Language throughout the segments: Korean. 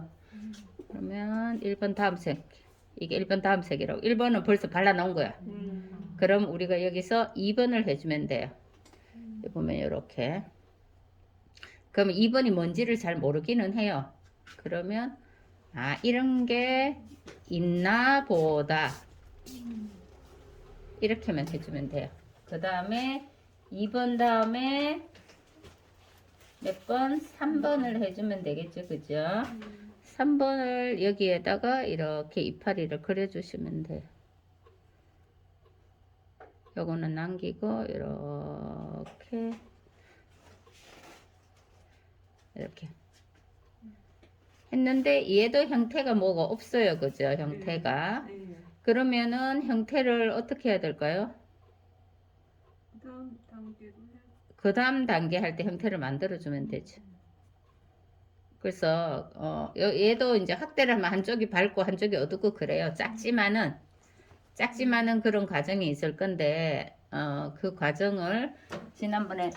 그죠? 그러면 1번 다음 색. 이게 1번 다음 색이라고. 1번은 벌써 발라놓은 거야. 그럼 우리가 여기서 2번을 해주면 돼요. 여기 보면 이렇게. 그럼 2번이 뭔지를 잘 모르기는 해요. 그러면 아 이런 게 있나 보다. 이렇게만 해주면 돼요. 그 다음에 2번 다음에 몇 번? 3번을 해주면 되겠죠. 그죠? 3번을 여기에다가 이렇게 이파리를 그려주시면 돼요. 요거는 남기고 이렇게 했는데 얘도 형태가 뭐가 없어요. 그죠? 형태가. 그러면은 형태를 어떻게 해야 될까요? 다음 단계로 해. 그 다음 단계 할 때 형태를 만들어주면 되죠. 그래서 얘도 이제 확대를 하면 한쪽이 밝고 한쪽이 어둡고 그래요. 작지만은 그런 과정이 있을 건데 그 과정을 지난번에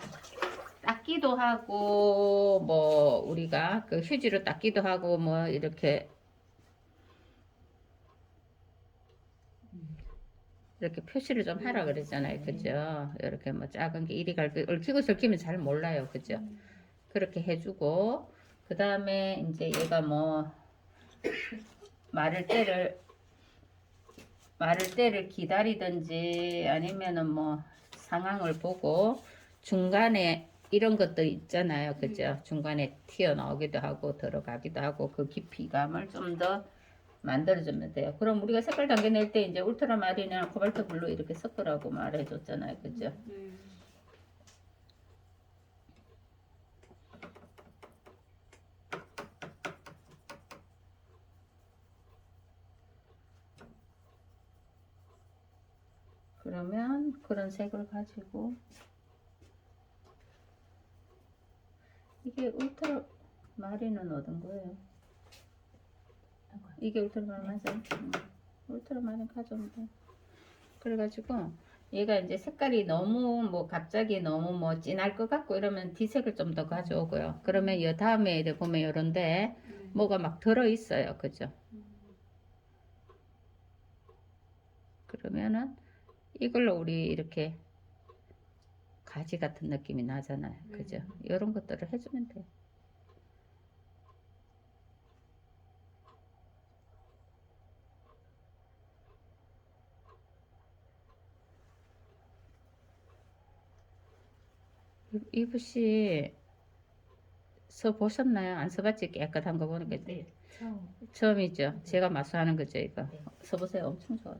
닦기도 하고 뭐 우리가 그 휴지로 닦기도 하고 뭐 이렇게 표시를 좀 하라 그랬잖아요. 그죠? 이렇게 뭐 작은 게 이리 갈고 얽히고 설키면 잘 몰라요. 그죠? 그렇게 해주고 그 다음에 이제 얘가 뭐 마를 때를 기다리든지 아니면은 뭐 상황을 보고 중간에 이런 것들 있잖아요. 그죠? 중간에 튀어나오기도 하고 들어가기도 하고 그 깊이감을 좀 더 만들어주면 돼요. 그럼 우리가 색깔 단계 낼 때 이제 울트라마린이나 코발트 블루 이렇게 섞으라고 말해줬잖아요. 그죠? 그러면 그런 색을 가지고 이게 울트라마린은 얻은 거예요. 이게 울트라마린 맞아요? 울트라마린 가져오면 돼. 그래가지고 얘가 이제 색깔이 너무 뭐 갑자기 너무 뭐 진할 것 같고 이러면 뒤색을 좀 더 가져오고요. 그러면 이 다음에 이제 보면 요런데 뭐가 막 들어 있어요. 그죠? 그러면은 이걸로 우리 이렇게 가지 같은 느낌이 나잖아요. 그죠? 이런 것들을 해주면 돼요. 이 붓이 써보셨나요? 안 써봤지? 깨끗한 거 보니까 네, 처음이죠. 제가 마수하는 거죠, 이거. 네. 써보세요. 엄청 좋아요.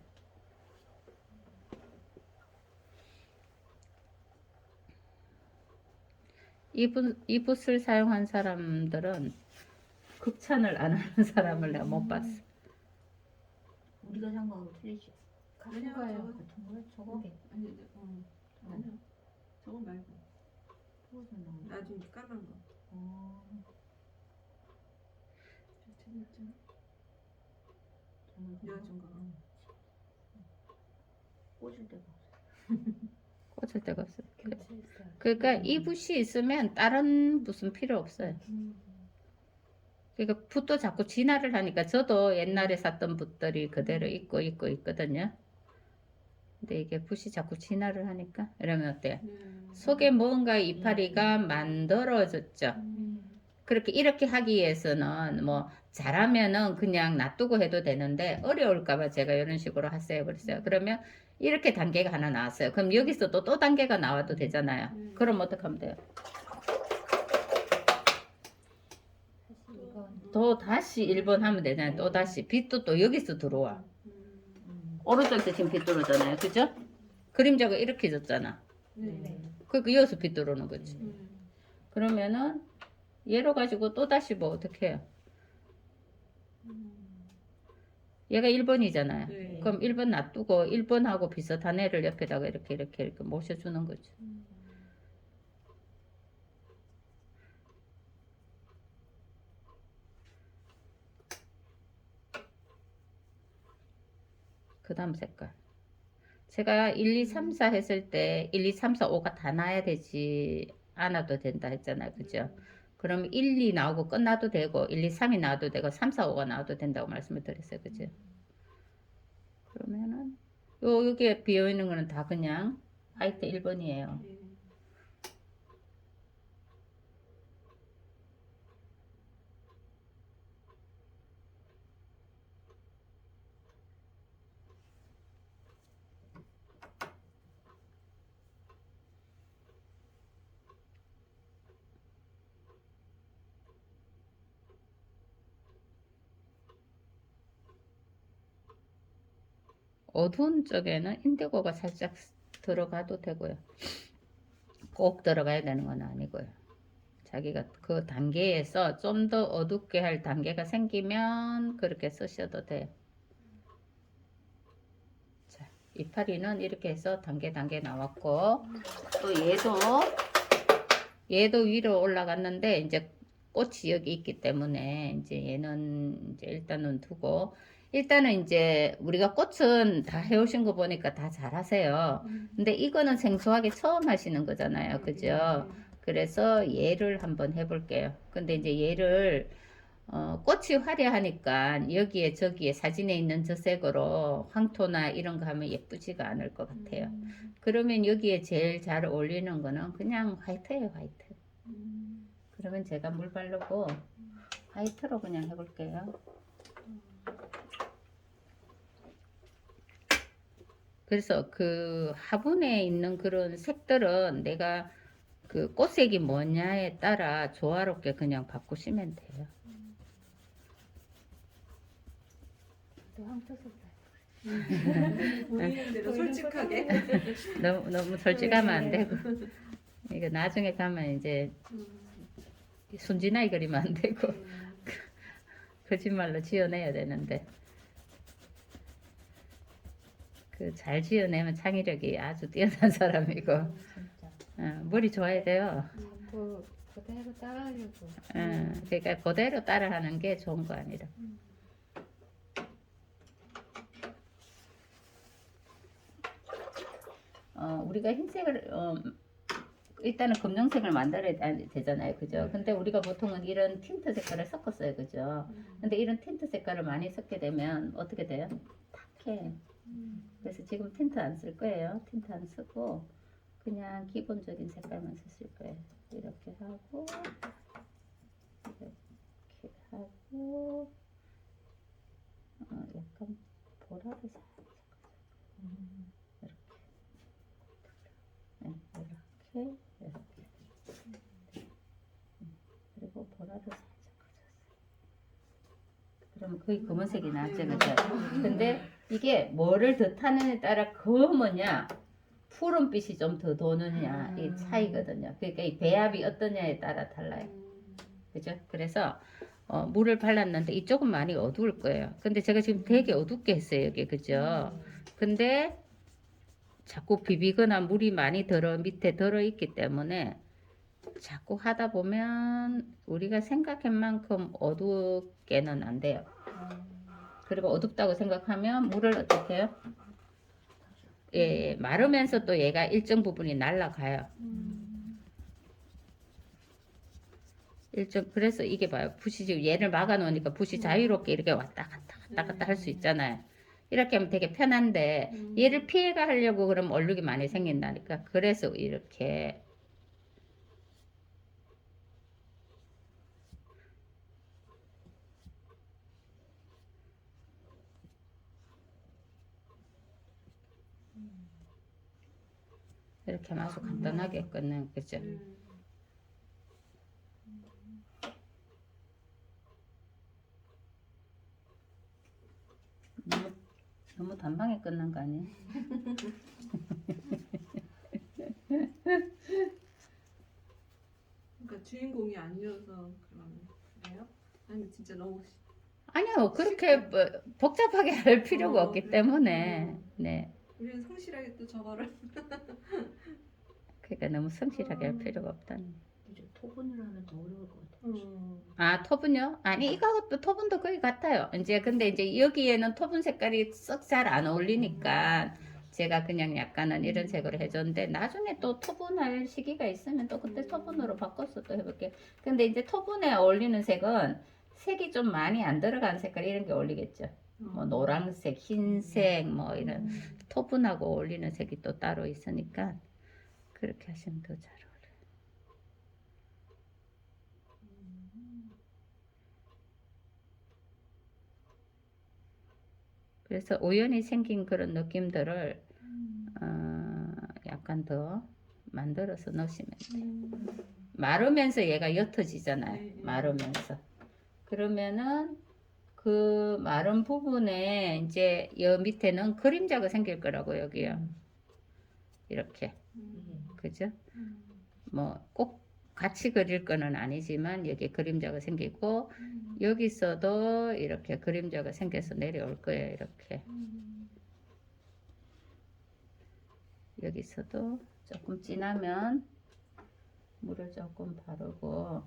이 붓을 사용한 사람들은 극찬을 안 하는 사람을 내가 못 봤어. 우리가 산 거하고 틀리지. 아니요, 같은 저거- 거예요. 같은 거예요? 저거? 아니, 아니요. 저거 말고 저거서 나온 거. 나중에 까만 거. 어, 틀렸죠? 저는 여준 거. 꽂을 데가 꽂을 데가 없어요. 없어. 그러니까 이 붓이 있으면 다른 붓은 필요 없어요. 그러니까 붓도 자꾸 진화를 하니까 저도 옛날에 샀던 붓들이 그대로 있거든요. 근데 이게 붓이 자꾸 진화를 하니까 이러면 어때요? 속에 뭔가 이파리가 만들어졌죠. 그렇게 이렇게 하기 위해서는 뭐 잘하면은 그냥 놔두고 해도 되는데 어려울까봐 제가 이런 식으로 하세요 그랬어요. 그러면 이렇게 단계가 하나 나왔어요. 그럼 여기서 또 단계가 나와도 되잖아요. 그럼 어떻게 하면 돼요? 또 다시 1번 하면 되잖아요. 또 다시 빛도 또 여기서 들어와. 오른쪽에 지금 빛 들어오잖아요. 그죠? 그림자가 이렇게 졌잖아. 네. 그러니까 여기서 빛 들어오는 거지. 그러면은 얘로 가지고 또 다시 뭐 어떻게 해요? 얘가 1번이잖아요. 네. 그럼 1번 놔두고 1번하고 비슷한 애를 옆에다가 이렇게 모셔주는 거죠. 그 다음 색깔. 제가 1, 2, 3, 4 했을 때 1, 2, 3, 4, 5가 다 나야 되지 않아도 된다 했잖아요. 그죠? 그럼 1, 2 나오고 끝나도 되고 1, 2, 3이 나와도 되고 3, 4, 5가 나와도 된다고 말씀을 드렸어요. 그죠? 그러면은 여기에 비어 있는 거는 다 그냥 화이트 1번이에요. 네. 어두운 쪽에는 인디고가 살짝 들어가도 되고요. 꼭 들어가야 되는 건 아니고요. 자기가 그 단계에서 좀 더 어둡게 할 단계가 생기면 그렇게 쓰셔도 돼요. 자, 이파리는 이렇게 해서 단계 나왔고 또 얘도 위로 올라갔는데 이제 꽃이 여기 있기 때문에 이제 얘는 이제 일단은 두고 일단은 이제 우리가 꽃은 다 해오신 거 보니까 다 잘하세요. 근데 이거는 생소하게 처음 하시는 거잖아요. 그죠? 그래서 얘를 한번 해볼게요. 근데 이제 얘를 꽃이 화려하니까 여기에 저기에 사진에 있는 저 색으로 황토나 이런 거 하면 예쁘지가 않을 것 같아요. 그러면 여기에 제일 잘 어울리는 거는 그냥 화이트예요, 화이트. 그러면 제가 물 바르고 화이트로 그냥 해볼게요. 그래서 그 화분에 있는 그런 색들은 내가 그 꽃색이 뭐냐에 따라 조화롭게 그냥 바꾸시면 돼요. 보이는 대로 솔직하게. 너무 솔직하면 안 되고 이거 나중에 가면 이제 순진하게 그리면 안 되고 거짓말로 지어내야 되는데 그 잘 지어내면 창의력이 아주 뛰어난 사람이고 진짜. 머리 좋아야 돼요. 자꾸 그대로 따라하려고. 그러니까 그대로 따라하는 게 좋은 거 아니라. 우리가 흰색을 일단은 검정색을 만들어야 되잖아요. 그죠? 근데 우리가 보통은 이런 틴트 색깔을 섞었어요. 그죠? 근데 이런 틴트 색깔을 많이 섞게 되면 어떻게 돼요? 탁해. 그래서 지금 틴트 안 쓸 거예요. 틴트 안 쓰고 그냥 기본적인 색깔만 쓰실 거예요. 이렇게 하고 이렇게 하고 약간 보라를 살짝 이렇게 그리고 보라를 살짝 가졌어요. 그러면 거의 검은색이 나죠, 그죠? 근데 이게 뭐를 더 타느냐에 따라 검으냐 푸른빛이 좀 더 도느냐 이 차이거든요. 그러니까 이 배합이 어떠냐에 따라 달라요. 그죠? 그래서 물을 발랐는데 이쪽은 많이 어두울 거예요. 근데 제가 지금 되게 어둡게 했어요, 여기. 그죠? 근데 자꾸 비비거나 물이 많이 밑에 들어 있기 때문에 자꾸 하다 보면 우리가 생각한 만큼 어둡게는 안 돼요. 그리고 어둡다고 생각하면 물을 어떻게 해요? 예, 마르면서 또 얘가 일정 부분이 날아가요. 그래서 이게 봐요. 붓이 지금 얘를 막아 놓으니까 붓이 자유롭게 이렇게 왔다 갔다 할 수 있잖아요. 이렇게 하면 되게 편한데 얘를 피해가 하려고 그러면 얼룩이 많이 생긴다니까. 그래서 이렇게 이렇게 하면 아주 간단하게 끊는 거죠. 너무 단방에 끊는 거 아니에요? 그러니까 주인공이 아니어서 그래요? 아니 진짜 너무 아니요, 그렇게 뭐 복잡하게 할 필요가 없기 그래요? 때문에 네. 우리는 성실하게 또 저거를 그러니까 너무 성실하게 할 필요가 없다는. 이제 토분을 하면 더 어려울 것 같아요. 아, 토분요? 아니, 이거하고 토분도 거의 같아요. 이제 근데 이제 여기에는 토분 색깔이 썩 잘 안 어울리니까 제가 그냥 약간은 이런 색으로 해줬는데 나중에 또 토분할 시기가 있으면 또 그때 토분으로 바꿔서 또 해볼게요. 근데 이제 토분에 어울리는 색은 색이 좀 많이 안 들어간 색깔 이런 게 어울리겠죠. 뭐 노란색, 흰색 뭐 이런 토분하고 어울리는 색이 또 따로 있으니까 그렇게 하시면 더 잘 어울려요. 그래서 우연히 생긴 그런 느낌들을 약간 더 만들어서 넣으시면 돼요. 마르면서 얘가 옅어지잖아요. 마르면서. 그러면은 그 마른 부분에 이제 여 밑에는 그림자가 생길 거라고 여기요. 이렇게. 그죠? 뭐 꼭 같이 그릴 거는 아니지만 여기 그림자가 생기고 여기서도 이렇게 그림자가 생겨서 내려올 거예요. 이렇게. 여기서도 조금 진하면 물을 조금 바르고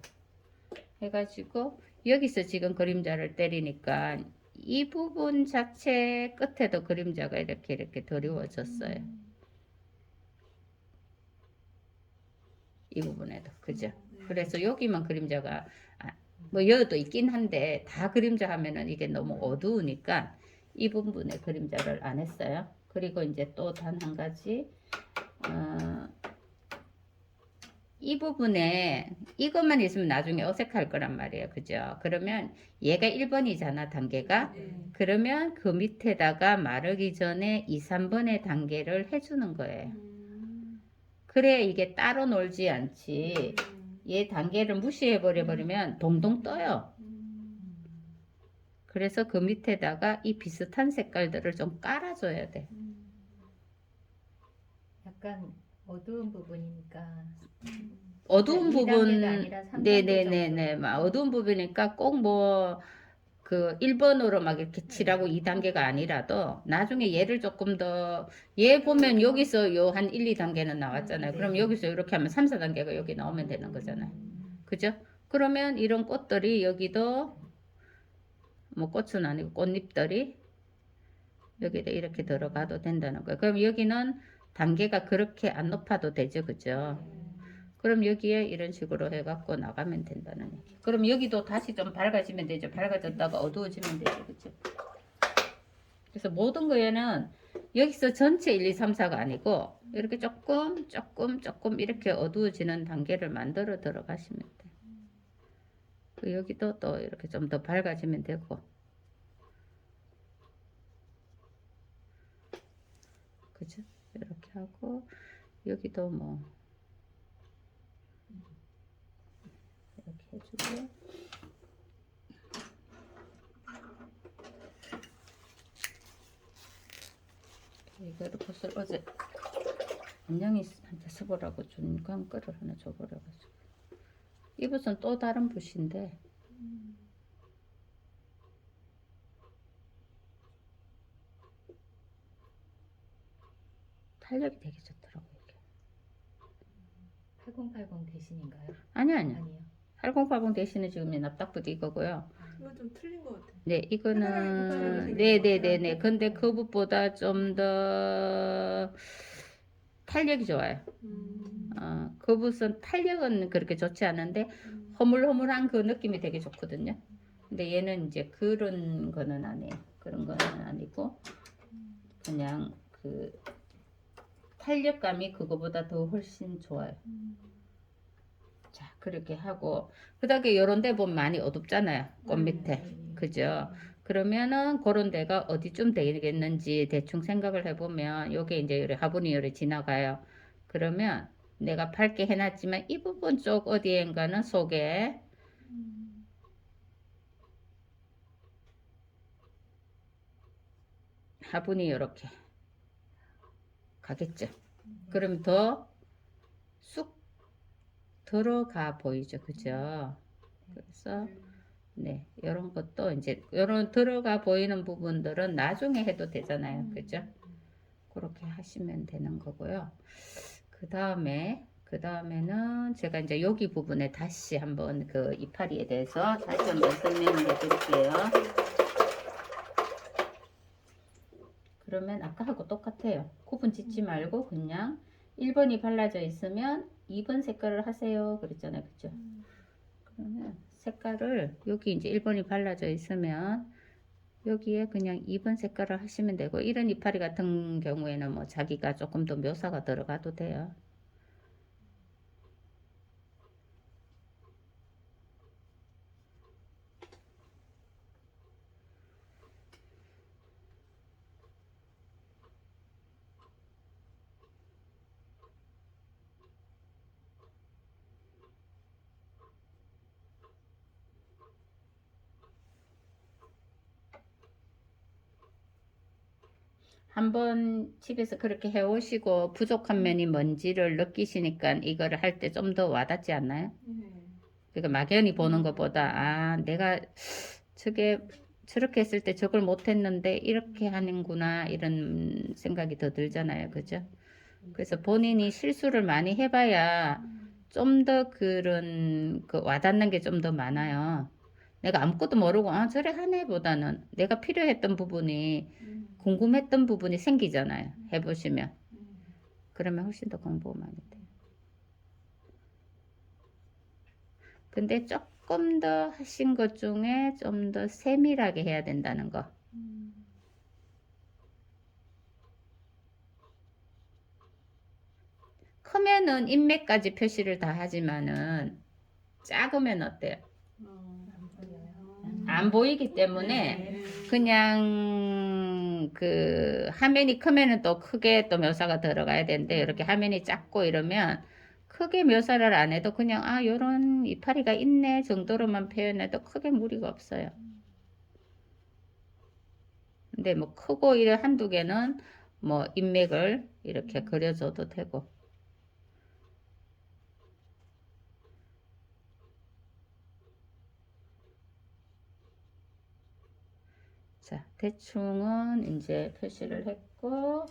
해가지고 여기서 지금 그림자를 때리니까 이 부분 자체 끝에도 그림자가 이렇게 드리워졌어요. 이 부분에도 그죠? 그래서 여기만 그림자가 뭐 여도 있긴 한데 다 그림자 하면은 이게 너무 어두우니까 이 부분에 그림자를 안 했어요. 그리고 이제 또 단 한 가지 이 부분에 이것만 있으면 나중에 어색할 거란 말이에요. 그죠? 그러면 얘가 1번이잖아 단계가. 그러면 그 밑에다가 마르기 전에 2, 3번의 단계를 해주는 거예요. 그래 이게 따로 놀지 않지. 얘 단계를 무시해 버리면 동동 떠요. 그래서 그 밑에다가 이 비슷한 색깔들을 좀 깔아줘야 돼. 약간 어두운 부분이니까. 어두운 부분, 2단계가 아니라 3단계 네네네네, 막 어두운 부분이니까 꼭 뭐 그 1번으로 막 이렇게 칠하고 2단계가 아니라도 나중에 얘를 조금 더, 얘 보면 여기서 요 한 1, 2단계는 나왔잖아요. 그럼 여기서 이렇게 하면 3, 4단계가 여기 나오면 되는 거잖아요. 그죠? 그러면 이런 꽃들이 여기도 뭐 꽃은 아니고 꽃잎들이 여기다 이렇게 들어가도 된다는 거예요. 그럼 여기는 단계가 그렇게 안 높아도 되죠. 그죠? 그럼 여기에 이런 식으로 해갖고 나가면 된다는 얘기. 그럼 여기도 다시 좀 밝아지면 되죠. 밝아졌다가 어두워지면 되죠. 그죠? 그래서 모든 거에는 여기서 전체 1, 2, 3, 4가 아니고 이렇게 조금 이렇게 어두워지는 단계를 만들어 들어가시면 돼요. 그 여기도 또 이렇게 좀 더 밝아지면 되고. 그죠? 이렇게 하고 여기도 뭐 이렇게 해주고 이거를 붓을 어제 안녕이한테 써보라고 준 광거를 하나 줘보라고 이 붓은 또 다른 붓인데 탄력이 되게 좋더라고요. 이게. 8080 대신인가요? 아니요. 아니요. 8080 대신에 지금 납작붓이 이거고요. 이거 좀 틀린 것 같아. 네, 이거는 네네네네. 근데 그 붓보다 좀 더 탄력이 좋아요. 그 붓은 탄력은 그렇게 좋지 않은데 허물허물한 그 느낌이 되게 좋거든요. 근데 얘는 이제 그런 거는 아니에요. 그런 거는 아니고 그냥 그 탄력감이 그거보다 더 훨씬 좋아요. 자, 그렇게 하고 그다음에 요런 데 보면 많이 어둡잖아요. 꽃 밑에. 그죠? 그러면은 그런 데가 어디쯤 되겠는지 대충 생각을 해보면 요게 이제 요래 화분이 요래 지나가요. 그러면 내가 밝게 해놨지만 이 부분 쪽 어디엔가는 속에 화분이 요렇게 가겠죠. 그럼 더 쑥 들어가 보이죠. 그죠? 그래서 네, 이런 것도 이제 이런 들어가 보이는 부분들은 나중에 해도 되잖아요. 그죠? 그렇게 하시면 되는 거고요. 그다음에는 제가 이제 여기 부분에 다시 한번 그 이파리에 대해서 다시 한번 설명을 해 드릴게요. 그러면 아까하고 똑같아요. 구분 짓지 말고 그냥 1번이 발라져 있으면 2번 색깔을 하세요. 그랬잖아요. 그죠? 그러면 색깔을 여기 이제 1번이 발라져 있으면 여기에 그냥 2번 색깔을 하시면 되고, 이런 이파리 같은 경우에는 뭐 자기가 조금 더 묘사가 들어가도 돼요. 한번 집에서 그렇게 해오시고 부족한 면이 뭔지를 느끼시니까 이거를 할 때 좀 더 와닿지 않나요? 네. 그러니까 막연히 보는 것보다 아 내가 저게 저렇게 했을 때 저걸 못했는데 이렇게 하는구나 이런 생각이 더 들잖아요. 그죠? 그래서 본인이 실수를 많이 해봐야 좀 더 그런 그 와닿는 게 좀 더 많아요. 내가 아무것도 모르고 아 저래 하네 보다는 내가 필요했던 부분이 궁금했던 부분이 생기잖아요. 해보시면. 그러면 훨씬 더 공부가 많이 돼요. 근데 조금 더 하신 것 중에 좀 더 세밀하게 해야 된다는 거. 크면은 인맥까지 표시를 다 하지만은 작으면 어때요? 안 보여요. 안 보이기 때문에 네. 그냥 그 화면이 크면은 또 크게 또 묘사가 들어가야 되는데 이렇게 화면이 작고 이러면 크게 묘사를 안 해도 그냥 아 요런 이파리가 있네 정도로만 표현해도 크게 무리가 없어요. 근데 뭐 크고 이런 한두 개는 뭐 인맥을 이렇게 그려줘도 되고. 자, 대충은 이제 표시를 했고,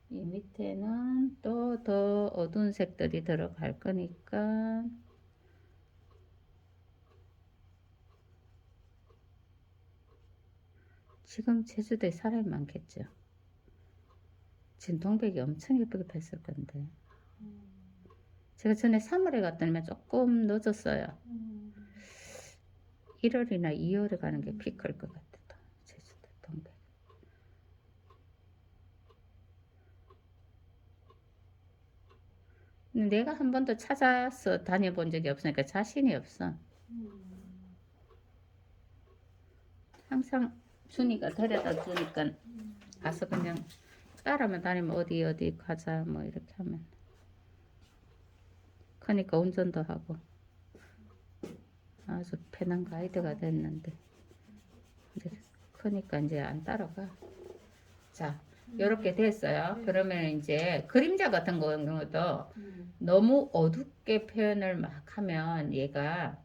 이 밑에는 또 더 어두운 색들이 들어갈 거니까, 지금 제주도에 사람이 많겠죠. 지금 동백이 엄청 예쁘게 폈을 건데. 제가 전에 3월에 갔더니 조금 늦었어요. 1월이나 2월에 가는 게 피크일 것 같아요. 제주도 동백. 근데 내가 한 번도 찾아서 다녀본 적이 없으니까 자신이 없어. 항상 준이가 데려다 주니까 가서 그냥 따라만 다니면 어디 어디 가자 뭐 이렇게 하면 그러니까 운전도 하고 아주 편한 가이드가 됐는데 이제 크니까 이제 안 따라가. 자, 요렇게 됐어요. 그러면 이제 그림자 같은 경우도 너무 어둡게 표현을 막 하면 얘가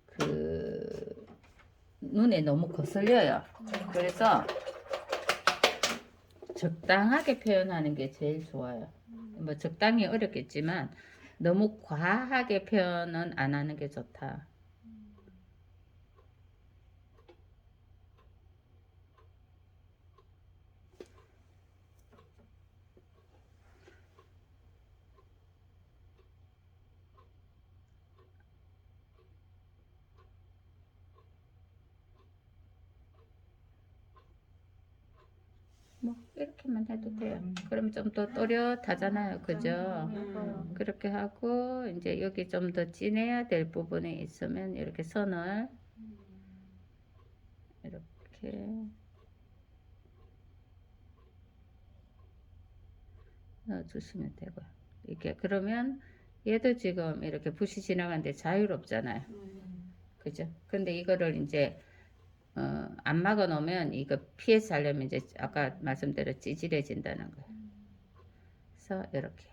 그 눈에 너무 거슬려요. 그래서 적당하게 표현하는 게 제일 좋아요. 뭐 적당히 어렵겠지만 너무 과하게 표현은 안 하는 게 좋다. 뭐 이렇게만 해도 돼요. 그럼 좀 더 또렷하잖아요. 그죠? 그렇게 하고 이제 여기 좀 더 진해야 될 부분이 있으면 이렇게 선을 이렇게 넣어주시면 되고요. 이렇게 그러면 얘도 지금 이렇게 붓이 지나가는데 자유롭잖아요. 그죠? 근데 이거를 이제 안 막아 놓으면 이거 피해서 하려면 이제 아까 말씀대로 찌질해진다는 거예요. 그래서 이렇게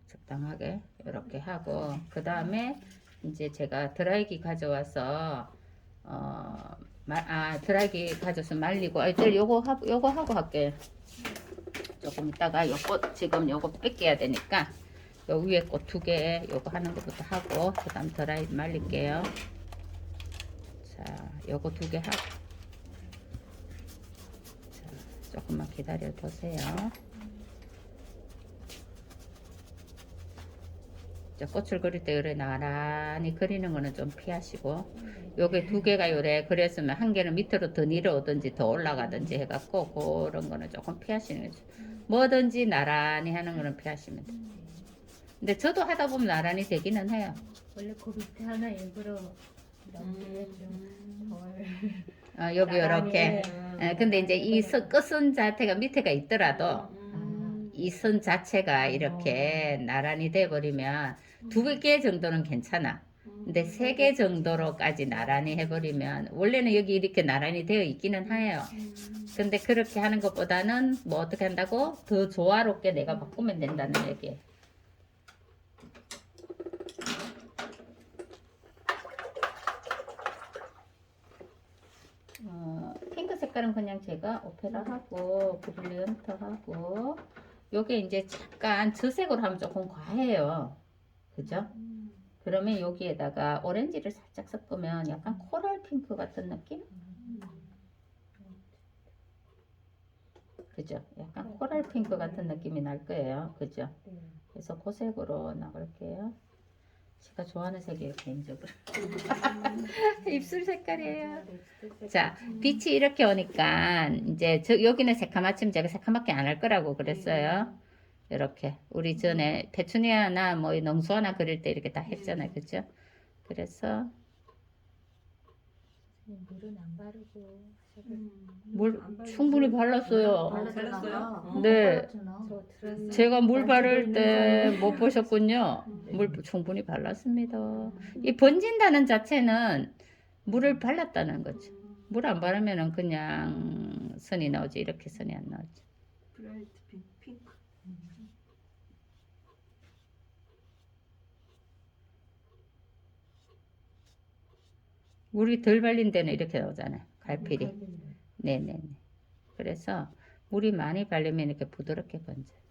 적당하게 이렇게 하고 그 다음에 이제 제가 드라이기 가져와서 드라이기 가져서 말리고 일단 요거 하고 할게요. 조금 있다가 요거 지금 요거 뺏겨야 되니까 요 위에 꽃 2개 요거 하는 것부터 하고 그 다음 드라이 말릴게요. 자 요거 2개 하고 조금만 기다려 보세요. 꽃을 그릴 때 요래 나란히 그리는 거는 좀 피하시고, 요게 두 개가 요래 그렸으면 한 개는 밑으로 더 내려오든지 더 올라가든지 해갖고 그런 거는 조금 피하시는 거죠. 뭐든지 나란히 하는 거는 피하시면 돼요. 근데 저도 하다 보면 나란히 되기는 해요. 원래 그 밑에 하나 일부러 넘게 좀덜 여기 요렇게. 근데 이제 이 끝선 자태가 밑에가 있더라도 이 선 자체가 이렇게 나란히 돼버리면 두 개 정도는 괜찮아. 근데 세 개 정도로까지 나란히 해버리면 원래는 여기 이렇게 나란히 되어 있기는 해요. 근데 그렇게 하는 것보다는 뭐 어떻게 한다고? 더 조화롭게 내가 바꾸면 된다는 얘기예요. 핑크 색깔은 그냥 제가 오페라하고 브릴리언트하고 요게 이제 잠깐 저색으로 하면 조금 과해요. 그죠? 그러면 여기에다가 오렌지를 살짝 섞으면 약간 코랄 핑크 같은 느낌? 그죠? 약간 코랄 핑크 같은 느낌이 날 거예요. 그죠? 그래서 그 색으로 나갈게요. 제가 좋아하는 색이에요, 개인적으로. 입술 색깔이에요. 자, 빛이 이렇게 오니까 이제 여기는 새카맣지만 제가 새카맣게 안 할 거라고 그랬어요. 이렇게 우리 전에 페추니아나 뭐 농수 하나 그릴 때 이렇게 다 했잖아요, 그죠? 그래서 물은 안 바르고 물 충분히 발랐어요. 발랐어요? 네. 저 들었어요. 제가 물 바를 있는 때 사이에. 못 보셨군요. 물 충분히 발랐습니다. 이 번진다는 자체는 물을 발랐다는 거죠. 물 안 바르면은 그냥 선이 나오지. 이렇게 선이 안 나오지. 브라이트 핑크. 물이 덜 발린 데는 이렇게 나오잖아요. 갈필이. 네네네. 그래서 물이 많이 발리면 이렇게 부드럽게 번져요.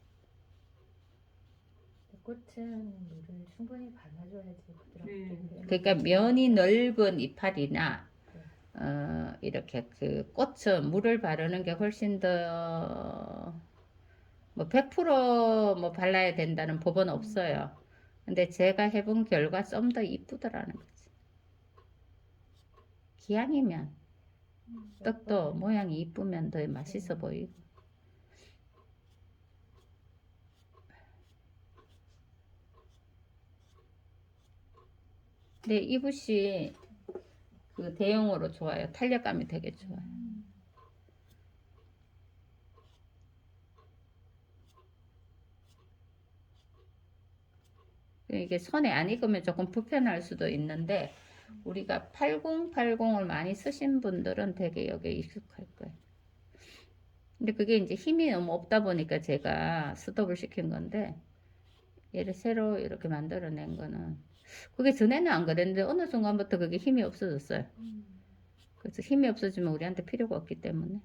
꽃은 물을 충분히 발라줘야지 부드럽게. 그러니까 면이 넓은 이파리나 이렇게 그 꽃은 물을 바르는 게 훨씬 더 뭐 100%뭐 발라야 된다는 법은 없어요. 근데 제가 해본 결과 좀 더 이쁘더라는 거지. 기왕이면 떡도 모양이 이쁘면 더 맛있어 보이고. 근데 이 붓이 그 대용으로 좋아요. 탄력감이 되게 좋아요. 이게 손에 안 익으면 조금 불편할 수도 있는데 우리가 8080을 많이 쓰신 분들은 되게 여기에 익숙할 거예요. 근데 그게 이제 힘이 너무 없다 보니까 제가 스톱을 시킨 건데 얘를 새로 이렇게 만들어낸 거는 그게 전에는 안 그랬는데 어느 순간부터 그게 힘이 없어졌어요. 그래서 힘이 없어지면 우리한테 필요가 없기 때문에.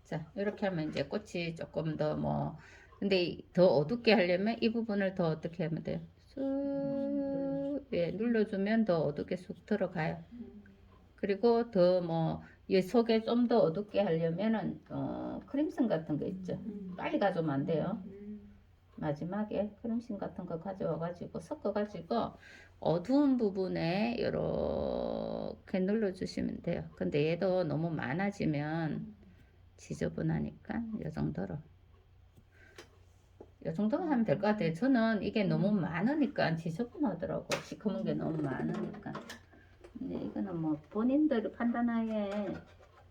자, 이렇게 하면 이제 꽃이 조금 더 뭐, 근데 더 어둡게 하려면 이 부분을 더 어떻게 하면 돼요? 쑥, 예, 눌러주면 더 어둡게 쑥 들어가요. 그리고 더 뭐, 이 속에 좀 더 어둡게 하려면은, 크림슨 같은 거 있죠. 빨리 가져오면 안 돼요. 마지막에 크림슨 같은 거 가져와가지고 섞어가지고 어두운 부분에 이렇게 눌러주시면 돼요. 근데 얘도 너무 많아지면 지저분하니까 이 정도로 이 정도만 하면 될 것 같아요. 저는 이게 너무 많으니까 지저분하더라고. 시커먼 게 너무 많으니까. 근데 이거는 뭐 본인들 판단하에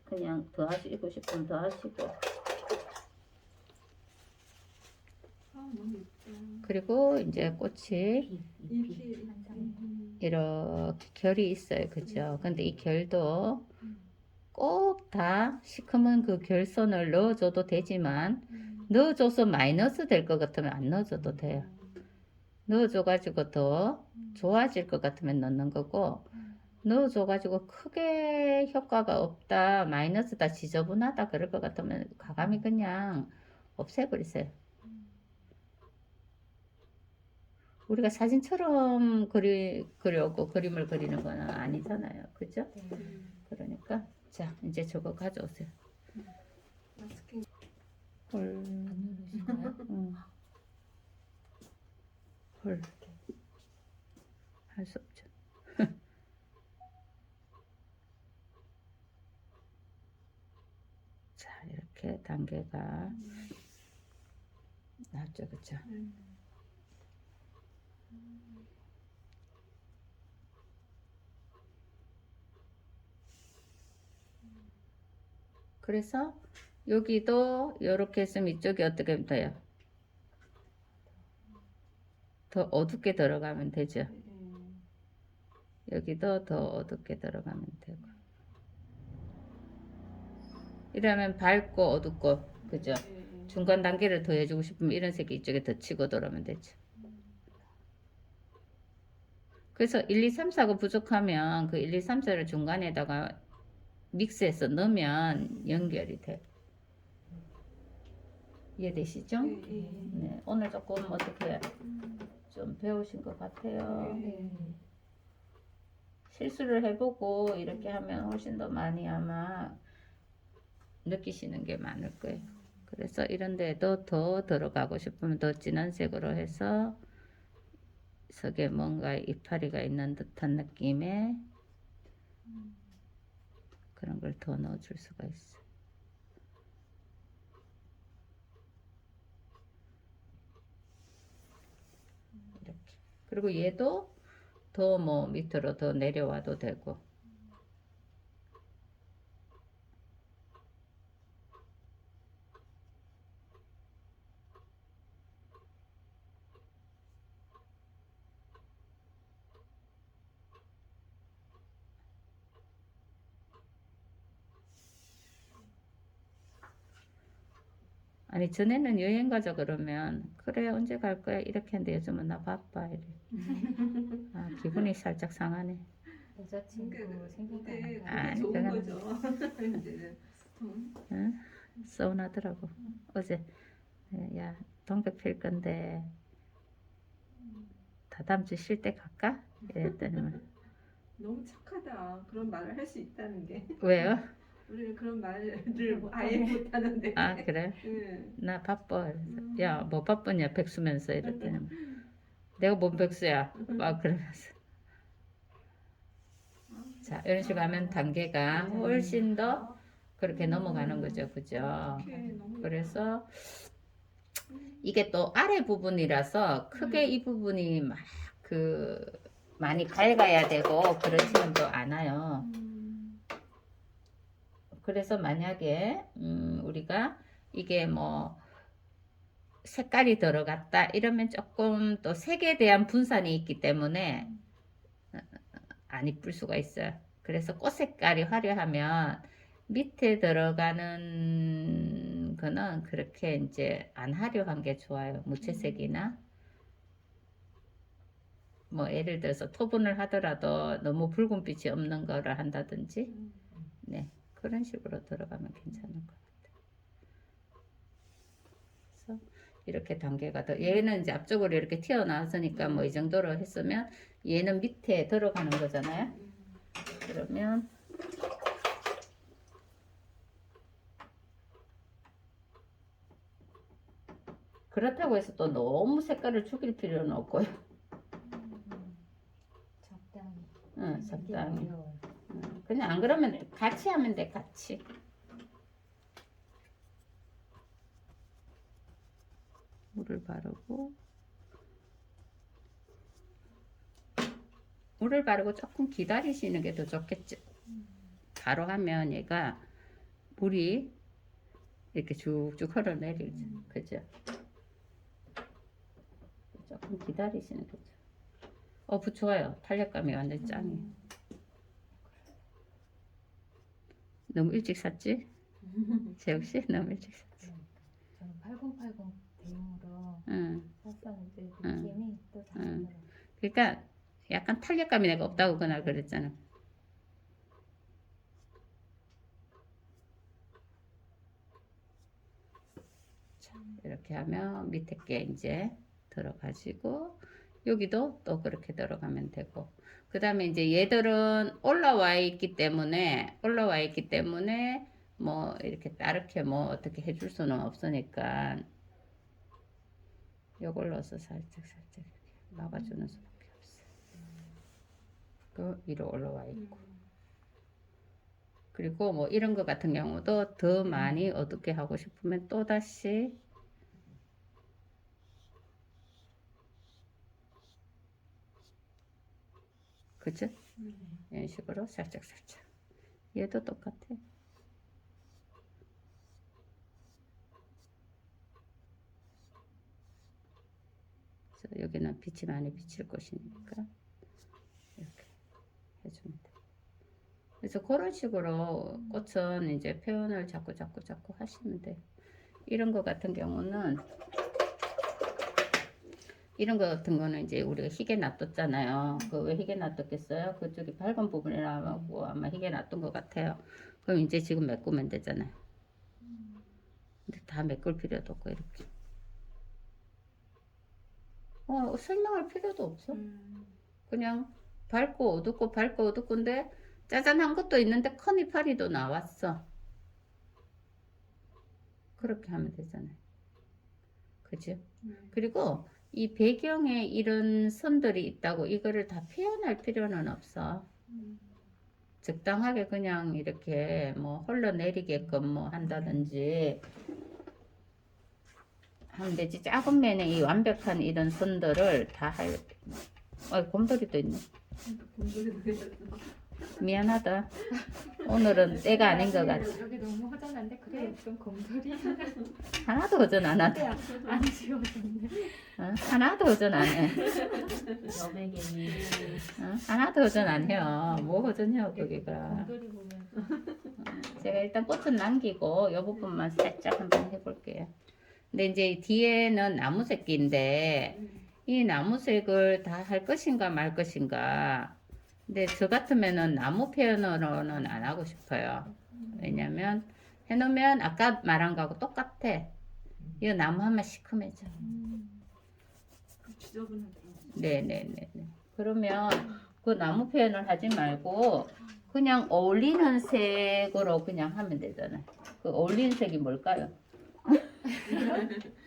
그냥 더 하시고 싶으면 더 하시고. 너무 예뻐. 그리고 이제 꽃이 잎이 이렇게 결이 있어요. 그죠? 근데 이 결도 꼭 다 시커먼 그 결선을 넣어줘도 되지만 넣어줘서 마이너스 될 것 같으면 안 넣어줘도 돼요. 넣어줘가지고 더 좋아질 것 같으면 넣는 거고 넣어줘가지고 크게 효과가 없다, 마이너스다, 지저분하다 그럴 것 같으면 과감히 그냥 없애버리세요. 우리가 사진처럼 그려고 그림을 그리는 건 아니잖아요. 그죠? 네. 그러니까 자 이제 저거 가져오세요. 마스킹. 헐. 안 누르시나요? 헐. 할 수 없죠. 자 이렇게 단계가 나왔죠. 그쵸? 그래서 여기도 이렇게 했으면 이쪽이 어떻게 하면 돼요? 더 어둡게 들어가면 되죠. 여기도 더 어둡게 들어가면 되고. 이러면 밝고 어둡고, 그죠? 중간 단계를 더 해주고 싶으면 이런 색이 이쪽에 더 치고 들어오면 되죠. 그래서 1, 2, 3, 4가 부족하면 그 1, 2, 3, 4를 중간에다가 믹스해서 넣으면 연결이 돼요. 이해되시죠? 네, 오늘 조금 어떻게 좀 배우신 것 같아요. 실수를 해보고 이렇게 하면 훨씬 더 많이 아마 느끼시는 게 많을 거예요. 그래서 이런 데도 더 들어가고 싶으면 더 진한 색으로 해서 속에 뭔가 이파리가 있는 듯한 느낌의 그런 걸 더 넣어줄 수가 있어요. 이렇게. 그리고 얘도 더 뭐 밑으로 더 내려와도 되고. 아니 전에는 여행 가자 그러면 그래 언제 갈 거야 이렇게 했는데 요즘은 나 바빠 이래. 아 기분이 살짝 상하네. 여자친구 생각 이제 안 아니, 좋은 그건 거죠. 이제는. 응? 서운하더라고. 어제 야 동백 필 건데 다다음 주 쉴 때 갈까? 이랬더니만 너무 착하다. 그런 말을 할 수 있다는 게. 왜요? 우리는 그런 말을 아예 못 하는데. 아 그래? 응. 나 바빠. 야 뭐 바쁘냐 백수면서 이랬더니 내가 뭔 백수야? 막 그러면서 자 이런 식으로 하면 단계가 훨씬 더 그렇게 넘어가는 거죠. 그죠? 오케이, 너무 그래서 이게 또 아래 부분이라서 크게 이 부분이 막 그 많이 밝아야 되고 그렇지는 또 않아요. 그래서 만약에 우리가 이게 뭐 색깔이 들어갔다 이러면 조금 또 색에 대한 분산이 있기 때문에 안 이쁠 수가 있어요. 그래서 꽃 색깔이 화려하면 밑에 들어가는 거는 그렇게 이제 안 화려한 게 좋아요. 무채색이나 뭐 예를 들어서 토분을 하더라도 너무 붉은빛이 없는 거를 한다든지 네 그런 식으로 들어가면 괜찮을 것 같아요. 그래서 이렇게 단계가 더 얘는 이제 앞쪽으로 이렇게 튀어나왔으니까 뭐 이 정도로 했으면 얘는 밑에 들어가는 거잖아요. 그러면 그렇다고 해서 또 너무 색깔을 죽일 필요는 없고요. 적당히. 응, 적당히. 어려워요. 그냥 안 그러면 같이 하면 돼, 같이. 물을 바르고 물을 바르고 조금 기다리시는 게 더 좋겠죠. 바로 하면 얘가 물이 이렇게 쭉쭉 흘러내리죠. 그죠? 조금 기다리시는 거죠. 좋아요. 탄력감이 완전 짱이에요. 너무 일찍 샀지? 재욱씨 너무 일찍 샀지? 저는 8080 대용으로 응. 샀었는데 응. 느낌이 또 다르더라고요. 그러니까 약간 탄력감이 내가 없다고 그날 그랬잖아. 자, 이렇게 하면 밑에 게 이제 들어가지고 여기도 또 그렇게 들어가면 되고 그 다음에 이제 얘들은 올라와 있기 때문에 뭐 이렇게 다르게 뭐 어떻게 해줄 수는 없으니까 요걸 넣어서 살짝 이렇게 막아주는 수밖에 없어. 그 위로 올라와 있고 그리고 뭐 이런 거 같은 경우도 더 많이 어둡게 하고 싶으면 또 다시 그죠? 이런 식으로 살짝 얘도 똑같아. 그래서 여기는 빛이 많이 비칠 것이니까 이렇게 해주면 돼. 그래서 그런 식으로 꽃은 이제 표현을 자꾸 하시면 돼. 이런 거 같은 경우는 이제 우리가 희게 놔뒀잖아요. 그 왜 희게 놔뒀겠어요? 그쪽이 밝은 부분이라고 아마 희게 놔둔 것 같아요. 그럼 이제 지금 메꾸면 되잖아요. 근데 다 메꿀 필요도 없고 이렇게. 설명할 필요도 없어. 그냥 밝고 어둡고인데 짜잔한 것도 있는데 큰 이파리도 나왔어. 그렇게 하면 되잖아요. 그죠? 그리고 이 배경에 이런 선들이 있다고 이거를 다 표현할 필요는 없어. 적당하게 그냥 이렇게 뭐 흘러내리게끔 뭐 한다든지 하면 되지. 작은 면에 이 완벽한 이런 선들을 다 곰돌이도 있네. 곰돌이도 있었어. 미안하다. 오늘은 때가 아닌 것 같아. 여기 너무 허전한데 그래 좀 곰돌이 하나도 허전 안 하다. 안 지워졌네. 하나도 허전 안 해. 여백이 하나도 허전 안 해요. 뭐 허전해요 거기가. 곰돌이 보면 제가 일단 꽃은 남기고 이 부분만 살짝 한번 해볼게요. 근데 이제 뒤에는 나무 새끼인데 이 나무색을 다 할 것인가 말 것인가. 근데 저 같으면은 나무 표현으로는 안 하고 싶어요. 왜냐면 해놓으면 아까 말한 거하고 똑같아. 이 나무 하면 시큼해져. 지저분하게. 네네네. 그러면 그 나무 표현을 하지 말고 그냥 어울리는 색으로 그냥 하면 되잖아요. 그 어울리는 색이 뭘까요?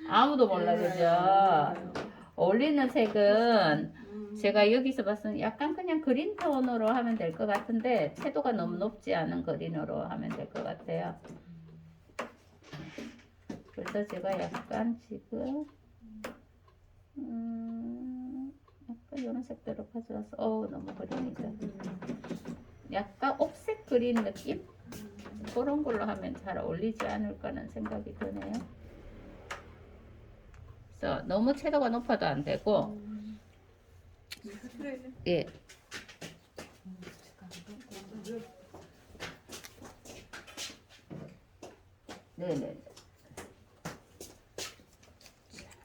아무도 몰라, 그죠? 어울리는 색은 제가 여기서 봤을 때 약간 그냥 그린 톤으로 하면 될 것 같은데 채도가 너무 높지 않은 그린으로 하면 될 것 같아요. 그래서 제가 약간 지금 약간 이런 색대로 가져와서 너무 그린이죠. 약간 옥색 그린 느낌? 그런 걸로 하면 잘 어울리지 않을까라는 생각이 드네요. 그래서 너무 채도가 높아도 안 되고 예. 네네.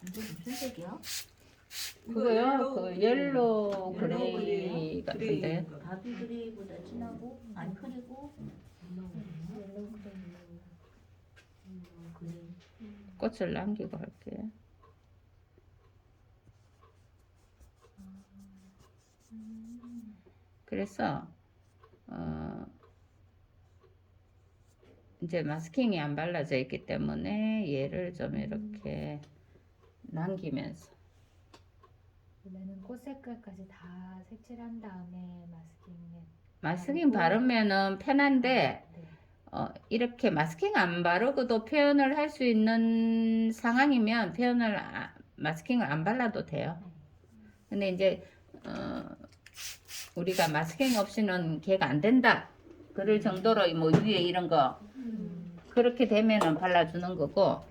이게 무슨 색이야? 그거요? 그 옐로우 그레이 그레이 같은데. 바비 그레이보다 진하고 안 흐리고 옐로우 그레이 꽃을 남기고 할게요. 그래서 이제 마스킹이 안 발라져 있기 때문에 얘를 좀 이렇게 남기면서 원래는 꽃 색깔까지 다 색칠한 다음에 마스킹 바르면은 편한데 네. 이렇게 마스킹 안 바르고도 표현을 할 수 있는 상황이면 마스킹을 안 발라도 돼요. 근데 이제 우리가 마스킹 없이는 걔가 안 된다. 그럴 정도로 뭐 위에 이런 거 그렇게 되면은 발라주는 거고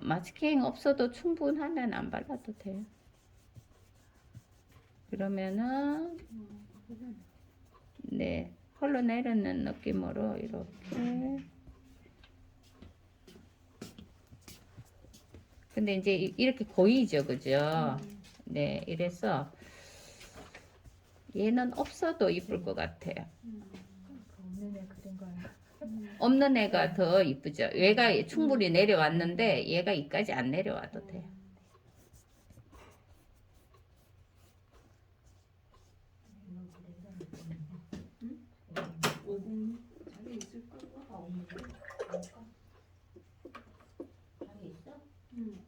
마스킹 없어도 충분하면 안 발라도 돼요. 그러면은 네 흘러내리는 느낌으로 이렇게. 근데 이제 이렇게 고이죠, 그죠? 네, 이래서 얘는 없어도 이쁠 것 같아요. 없는 애 그린 거야. 없는 애가 더 이쁘죠. 얘가 충분히 내려왔는데 얘가 이까지 안 내려와도 돼요.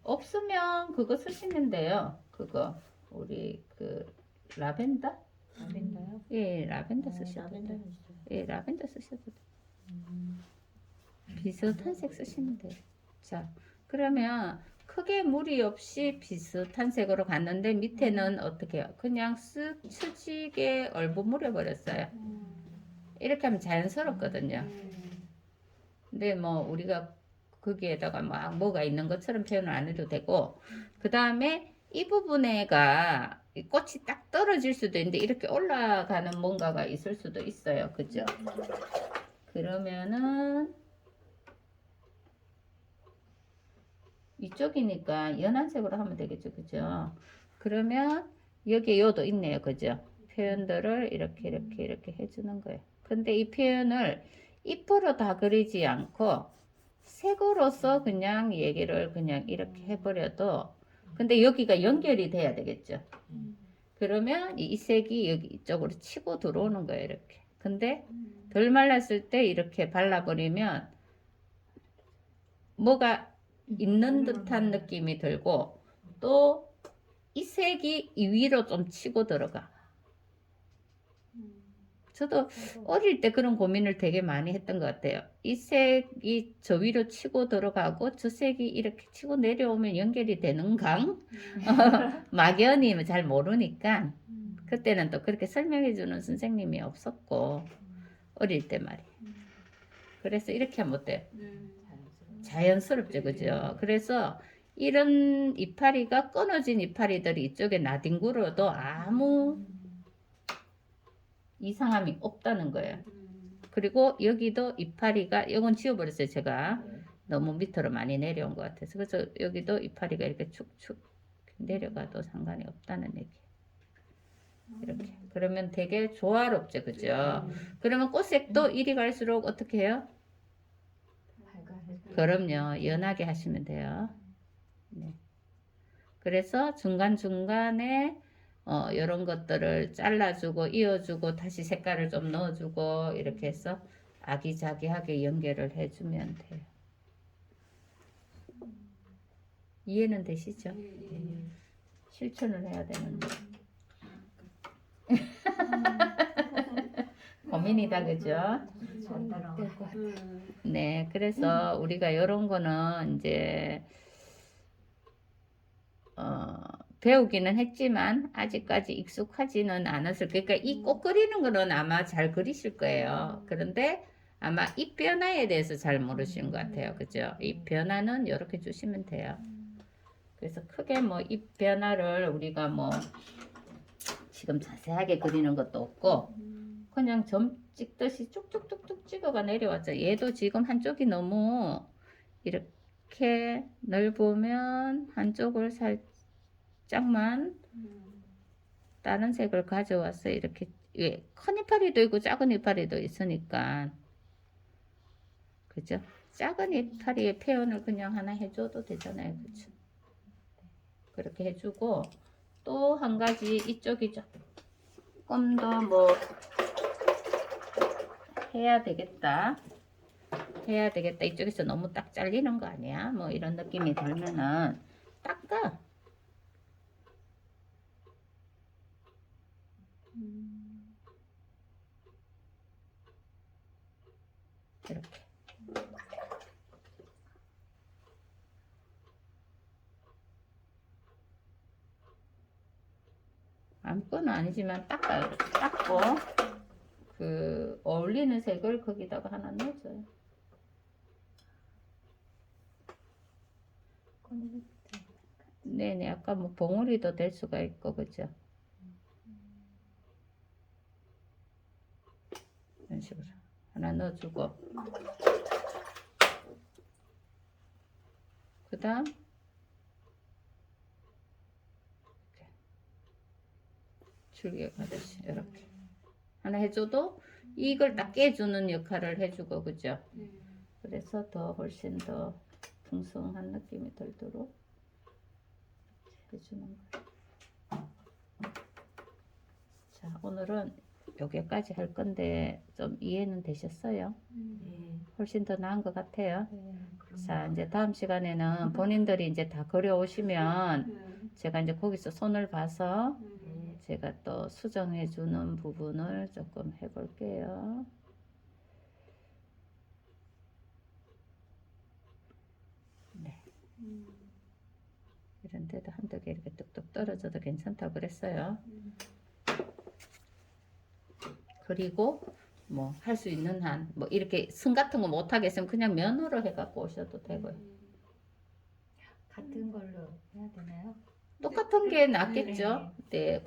없으면 그거 쓰시면 돼요. 그거 우리 그 라벤더? 라벤더요? 예, 라벤더 쓰셔도 라벤더 돼요. 있어요. 예, 라벤더 쓰셔도 돼요. 비슷한 색 쓰시면 돼요. 자, 그러면 크게 무리 없이 비슷한 색으로 갔는데 밑에는 어떻게 해요? 그냥 쓱 처지게 얼버무려 버렸어요. 이렇게 하면 자연스럽거든요. 근데 뭐 우리가 거기에다가 막 뭐가 있는 것처럼 표현을 안 해도 되고, 그 다음에 이 부분에가 이 꽃이 딱 떨어질 수도 있는데 이렇게 올라가는 뭔가가 있을 수도 있어요. 그죠? 그러면은 이쪽이니까 연한 색으로 하면 되겠죠. 그죠? 그러면 여기에 요도 있네요. 그죠? 표현들을 이렇게 해주는 거예요. 근데 이 표현을 잎으로 다 그리지 않고 색으로서 그냥 얘기를 그냥 이렇게 해버려도, 근데 여기가 연결이 돼야 되겠죠. 그러면 이 색이 여기 이쪽으로 치고 들어오는 거예요. 이렇게. 근데 덜 말랐을 때 이렇게 발라버리면 뭐가 있는 듯한 느낌이 들고, 또 이 색이 이 위로 좀 치고 들어가. 저도 어릴 때 그런 고민을 되게 많이 했던 것 같아요. 이 색이 저 위로 치고 들어가고 저 색이 이렇게 치고 내려오면 연결이 되는가? 막연히 잘 모르니까 그때는 또 그렇게 설명해 주는 선생님이 없었고, 어릴 때 말이에요. 그래서 이렇게 하면 어때요? 자연스럽죠, 그죠? 그래서 이런 이파리가 끊어진 이파리들이 이쪽에 나뒹굴어도 아무 이상함이 없다는 거예요. 그리고 여기도 이파리가, 이건 지워버렸어요, 제가. 너무 밑으로 많이 내려온 것 같아서. 그래서 여기도 이파리가 이렇게 축축 내려가도 상관이 없다는 얘기예요. 이렇게. 그러면 되게 조화롭죠, 그죠? 그러면 꽃색도 이리 갈수록 어떻게 해요? 그럼요, 연하게 하시면 돼요. 네. 그래서 중간중간에 이런 것들을 잘라주고 이어주고 다시 색깔을 좀 넣어주고 이렇게 해서 아기자기하게 연결을 해주면 돼요. 이해는 되시죠? 실천을 해야 되는데 고민이다, 그죠? 네, 그래서 우리가 이런 거는 이제 배우기는 했지만 아직까지 익숙하지는 않았을, 그러니까 이 꽃 그리는 거는 아마 잘 그리실 거예요. 그런데 아마 잎 변화에 대해서 잘 모르시는 것 같아요. 그죠? 잎 변화는 이렇게 주시면 돼요. 그래서 크게 뭐 잎 변화를 우리가 뭐 지금 자세하게 그리는 것도 없고 그냥 점 찍듯이 쭉쭉쭉쭉 찍어가 내려왔죠. 얘도 지금 한쪽이 너무 이렇게 넓으면 한쪽을 살짝만 다른 색을 가져와서 이렇게, 예, 큰 이파리도 있고 작은 이파리도 있으니까, 그죠? 작은 이파리의 표현을 그냥 하나 해줘도 되잖아요. 그죠? 그렇게 해주고, 또 한 가지 이쪽이 조금 더 뭐 해야 되겠다. 이쪽에서 너무 딱 잘리는 거 아니야? 뭐 이런 느낌이 들면은 닦아. 이렇게. 아무거나 아니지만 닦아요. 닦고 그 어울리는 색을 거기다가 하나 넣어줘요. 네네, 아까 뭐 봉우리도 될 수가 있고, 그죠? 이런 식으로 하나 넣어주고, 그 다음 줄기 가듯이 이렇게 하나 해줘도 이걸 딱 깨주는 역할을 해주고, 그죠? 그래서 더 훨씬 더 풍성한 느낌이 들도록 해주는 거예요. 자, 오늘은 여기까지 할 건데 좀 이해는 되셨어요? 훨씬 더 나은 것 같아요. 자, 이제 다음 시간에는 본인들이 이제 다 그려오시면 네. 제가 이제 거기서 손을 봐서 음. 제가 또 수정해 주는 부분을 조금 해볼게요. 네. 음. 이런 데도 한두 개 이렇게 뚝뚝 떨어져도 괜찮다고 그랬어요. 그리고 뭐 할 수 있는 한 뭐 이렇게 승 같은 거 못 하겠으면 그냥 면으로 해갖고 오셔도 되고요. 같은 걸로 해야 되나요? 똑같은 게 낫겠죠. 네,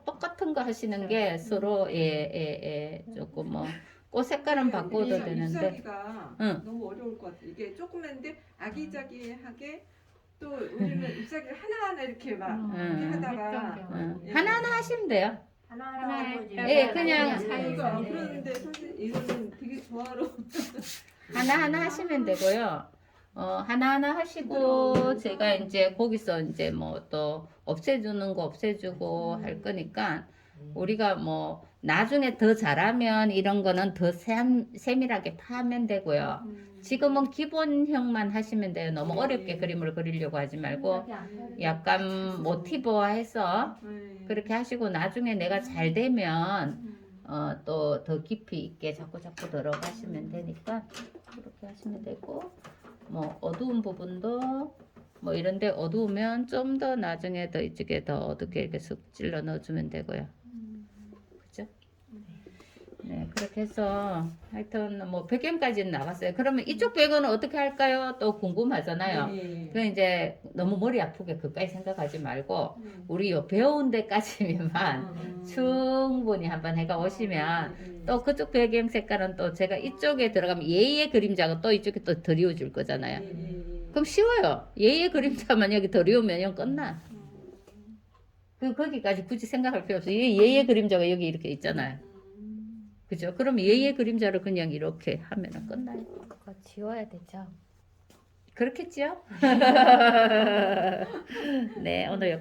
똑같은 거 하시는 게 서로 조금 뭐 꽃 색깔은 바꿔도 이게 되는데. 잎사귀가 응. 너무 어려울 것 같아. 이게 조그만데 아기자기하게 또 우리는 잎사귀를 하나하나 이렇게 막 응. 이렇게 하다가 예. 하나하나 하시면 돼요. 하나하나 예, 그냥 이거 안 그러는데 사실 이거는 되게 조화로 하나하나 하시면 되고요. 하나하나 하시고 제가 이제 거기서 이제 뭐 또 없애주는 거 없애주고 할 거니까 우리가 뭐 나중에 더 잘하면 이런 거는 더 세밀하게 파면 되고요. 지금은 기본형만 하시면 돼요. 너무 어렵게 그림을 그리려고 하지 말고 약간 모티브화해서 그렇게 하시고 나중에 내가 잘 되면 또 더 깊이 있게 자꾸 들어가시면 되니까 그렇게 하시면 되고 뭐 어두운 부분도 뭐 이런데 어두우면 좀 더 나중에 더 이쪽에 더 어둡게 이렇게 쓱 찔러 넣어주면 되고요. 그죠? 네, 그렇게 해서 하여튼 뭐 배경까지는 나왔어요. 그러면 이쪽 배경은 어떻게 할까요? 또 궁금하잖아요. 그 이제 너무 머리 아프게 그까지 생각하지 말고 우리 요 배운 데까지만 충분히 한번 해가 오시면 또 그쪽 배경 색깔은 또 제가 이쪽에 들어가면 얘의 그림자가 또 이쪽에 또 드리워줄 거잖아요. 그럼 쉬워요. 얘의 그림자만 여기 드리우면 영 끝나. 거기까지 굳이 생각할 필요 없어요. 얘의 그림자가 여기 이렇게 있잖아요. 그죠? 그럼 얘의 그림자를 그냥 이렇게 하면 끝나요. 그거 지워야 되죠. 그렇겠지요? 네, 오늘 여기까지.